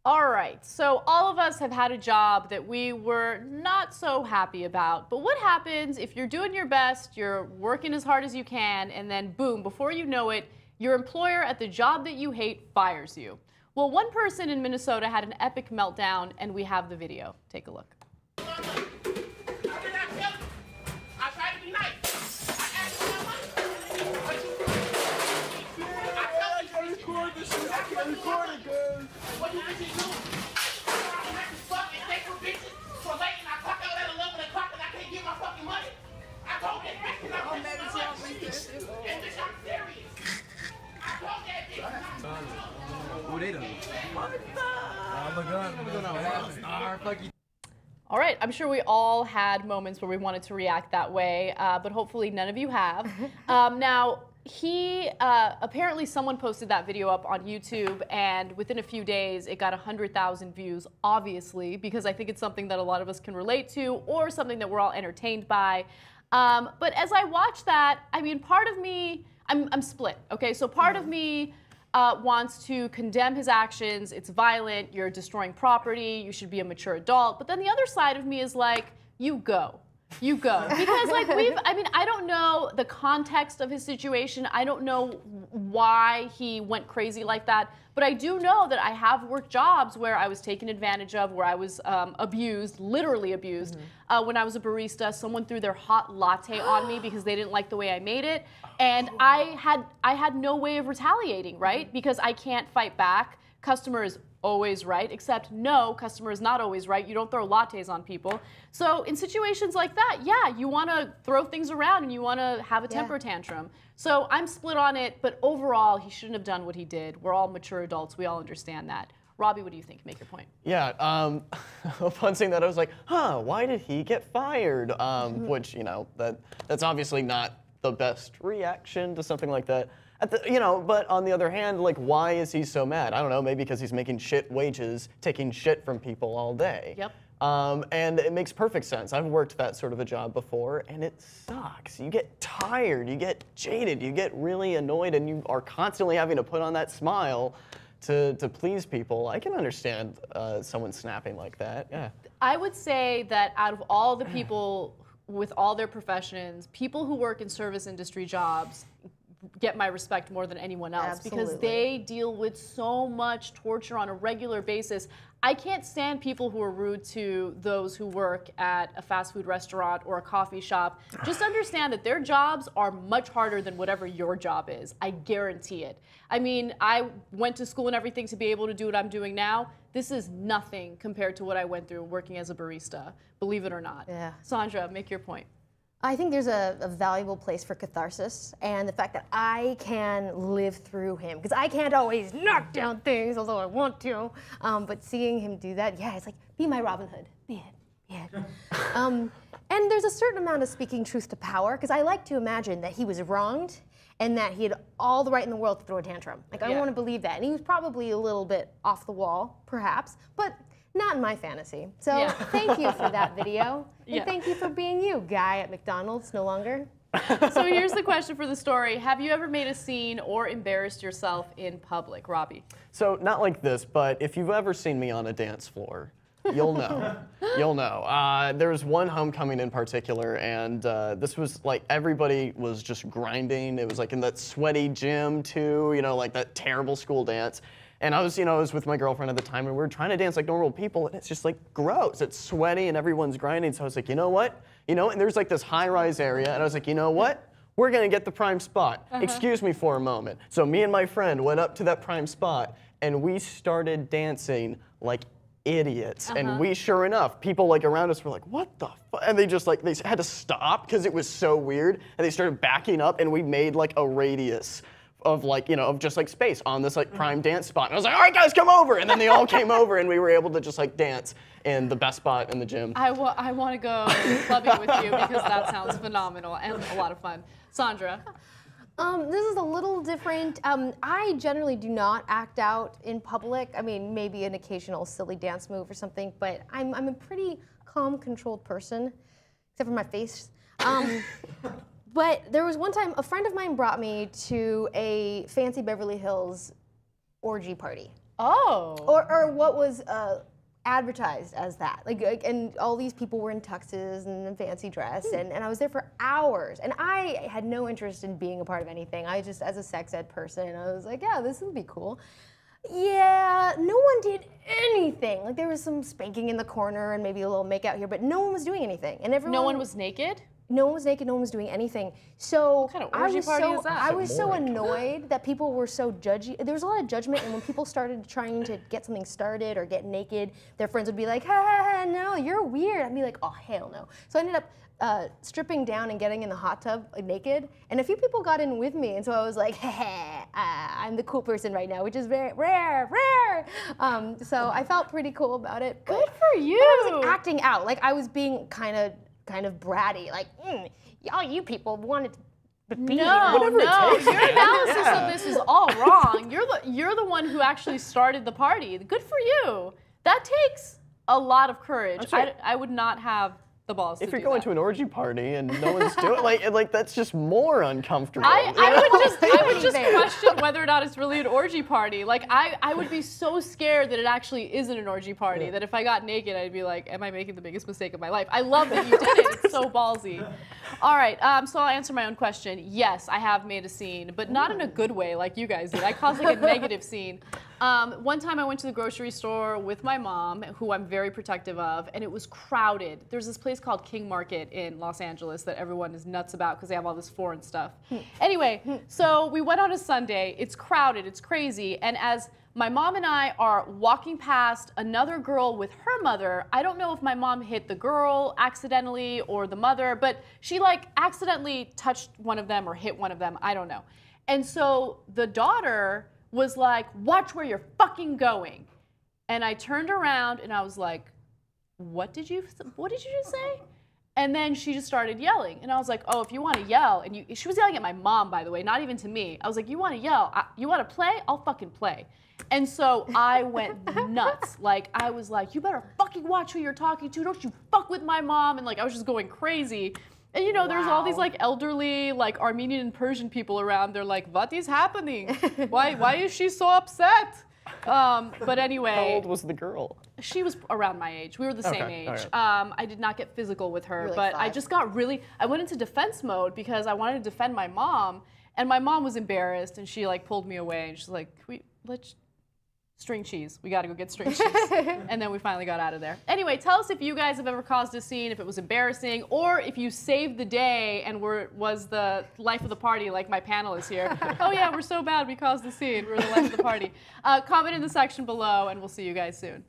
All right, so all of us have had a job that we were not so happy about. But what happens if you're doing your best, you're working as hard as you can, and then boom, before you know it, your employer at the job that you hate fires you? Well, one person in Minnesota had an epic meltdown, and we have the video. Take a look. What you bitches do? I'm at the fuck and stay for bitches for late and I clock out at 11 o'clock and I can't get my fucking money? I told that bitch and I'm serious. And bitch, I'm serious. I told that bitch. Who they done? What the? All right, I'm sure we all had moments where we wanted to react that way, but hopefully none of you have. Now, apparently someone posted that video up on YouTube, and within a few days it got 100,000 views, obviously, because I think it's something that a lot of us can relate to or something that we're all entertained by. But as I watch that, I mean, part of me, I'm split, okay? So part of me wants to condemn his actions. It's violent, you're destroying property, you should be a mature adult. But then the other side of me is like, you go. You go. Because like I don't know the context of his situation. I don't know why he went crazy like that. But I do know that I have worked jobs where I was taken advantage of, where I was abused, literally abused. When I was a barista, someone threw their hot latte on me because they didn't like the way I made it. And I had no way of retaliating, right? Because I can't fight back. Customer is always right, except no, customer is not always right. You don't throw lattes on people. So in situations like that, yeah, you want to throw things around and you want to have a temper tantrum. So I'm split on it, but overall, he shouldn't have done what he did. We're all mature adults. We all understand that. Robby, what do you think? Make your point. Yeah, upon seeing that, I was like, why did he get fired? Which, you know, that's obviously not the best reaction to something like that. But on the other hand, like, why is he so mad? I don't know, maybe because he's making shit wages, taking shit from people all day. Yep. And it makes perfect sense. I've worked that sort of a job before, and it sucks. You get tired, you get jaded, you get really annoyed, and you are constantly having to put on that smile to please people. I can understand someone snapping like that, yeah. I would say that out of all the people with all their professions, people who work in service industry jobs get my respect more than anyone else. Absolutely. Because they deal with so much torture on a regular basis. I can't stand people who are rude to those who work at a fast food restaurant or a coffee shop. Just understand that their jobs are much harder than whatever your job is. I guarantee it. I mean, I went to school and everything to be able to do what I'm doing now. This is nothing compared to what I went through working as a barista, believe it or not. Yeah. Sandra, make your point. I think there's a valuable place for catharsis, and the fact that I can live through him, because I can't always knock down things, although I want to, but seeing him do that, yeah, it's like, be my Robin Hood, be it. And there's a certain amount of speaking truth to power, because I like to imagine that he was wronged, and that he had all the right in the world to throw a tantrum. Like, I want to believe that, and he was probably a little bit off the wall, perhaps, but not in my fantasy. So thank you for that video. And thank you for being you, guy at McDonald's, no longer. So here's the question for the story. Have you ever made a scene or embarrassed yourself in public? Robby. So not like this, but if you've ever seen me on a dance floor, you'll know. You'll know. There was one homecoming in particular, and this was like everybody was just grinding. It was like in that sweaty gym too, you know, like that terrible school dance. And I was with my girlfriend at the time, and we were trying to dance like normal people, and it's just like gross. It's sweaty, and everyone's grinding. So I was like, you know what? And there's like this high-rise area, and I was like, you know what? We're gonna get the prime spot. Excuse me for a moment. So me and my friend went up to that prime spot, and we started dancing like idiots. And we, sure enough, people like around us were like, what the fuck? And they had to stop because it was so weird, and they started backing up, and we made like a radius of like, of just like space on this like prime dance spot. And I was like, all right guys, come over. And then they all came over and we were able to just like dance in the best spot in the gym. I want to go clubbing with you because that sounds phenomenal and a lot of fun. Sandra. This is a little different. I generally do not act out in public. I mean, maybe an occasional silly dance move or something, but I'm a pretty calm, controlled person, except for my face. But there was one time, a friend of mine brought me to a fancy Beverly Hills orgy party. Oh. Or what was advertised as that. And all these people were in tuxes and in fancy dress, and I was there for hours. And I had no interest in being a part of anything. I just, as a sex ed person, I was like, yeah, this would be cool. Yeah, no one did anything. Like there was some spanking in the corner and maybe a little make out here, but no one was doing anything. And everyone. No one was naked? No one was naked, no one was doing anything. So what kind of orgy party is that? I was so annoyed that people were so judgy. There was a lot of judgment, and when people started trying to get something started or get naked, their friends would be like, ha ha ha, no, you're weird. I'd be like, oh, hell no. So I ended up stripping down and getting in the hot tub naked, and a few people got in with me, and so I was like, I'm the cool person right now, which is very rare. So I felt pretty cool about it. Good for you. But I was like, acting out, like I was being kind of bratty, like, all you people wanted to be here. No, your analysis of this is all wrong. You're the one who actually started the party. Good for you. That takes a lot of courage. I would not have the balls if to you're going to an orgy party and no one's doing like that's just more uncomfortable. I would just question whether or not it's really an orgy party. Like I would be so scared that it actually isn't an orgy party, that if I got naked I'd be like, am I making the biggest mistake of my life? I love that you did it. It's so ballsy. All right, so I'll answer my own question. Yes, I have made a scene, but not in a good way like you guys did. I caused like a negative scene. One time I went to the grocery store with my mom, who I'm very protective of, and it was crowded. There's this place called King Market in Los Angeles that everyone is nuts about because they have all this foreign stuff. Anyway, so we went on a Sunday. It's crowded, it's crazy, and as my mom and I are walking past another girl with her mother, I don't know if my mom hit the girl accidentally or the mother, but she like accidentally touched one of them or hit one of them, I don't know. And so the daughter was like, watch where you're fucking going. And I turned around and I was like, what did you just say? And then she just started yelling. And I was like, oh, if you want to yell, and she was yelling at my mom, by the way, not even to me. I was like, you want to yell, you want to play? I'll fucking play. And so I went nuts. Like, I was like, you better fucking watch who you're talking to. Don't you fuck with my mom. And like, I was just going crazy. And you know, there's all these like elderly, like Armenian and Persian people around. They're like, what is happening? Why is she so upset? But anyway. How old was the girl? She was around my age. We were the same age. Right. I did not get physical with her, Like but 5. I just got I went into defense mode because I wanted to defend my mom, and my mom was embarrassed, and she like pulled me away, and she's like, let's string cheese. We got to go get string cheese. And then we finally got out of there. Anyway, tell us if you guys have ever caused a scene, if it was embarrassing, or if you saved the day and was the life of the party like my panelists here. Oh yeah, we're so bad we caused the scene. We're the life of the party. Comment in the section below, and we'll see you guys soon.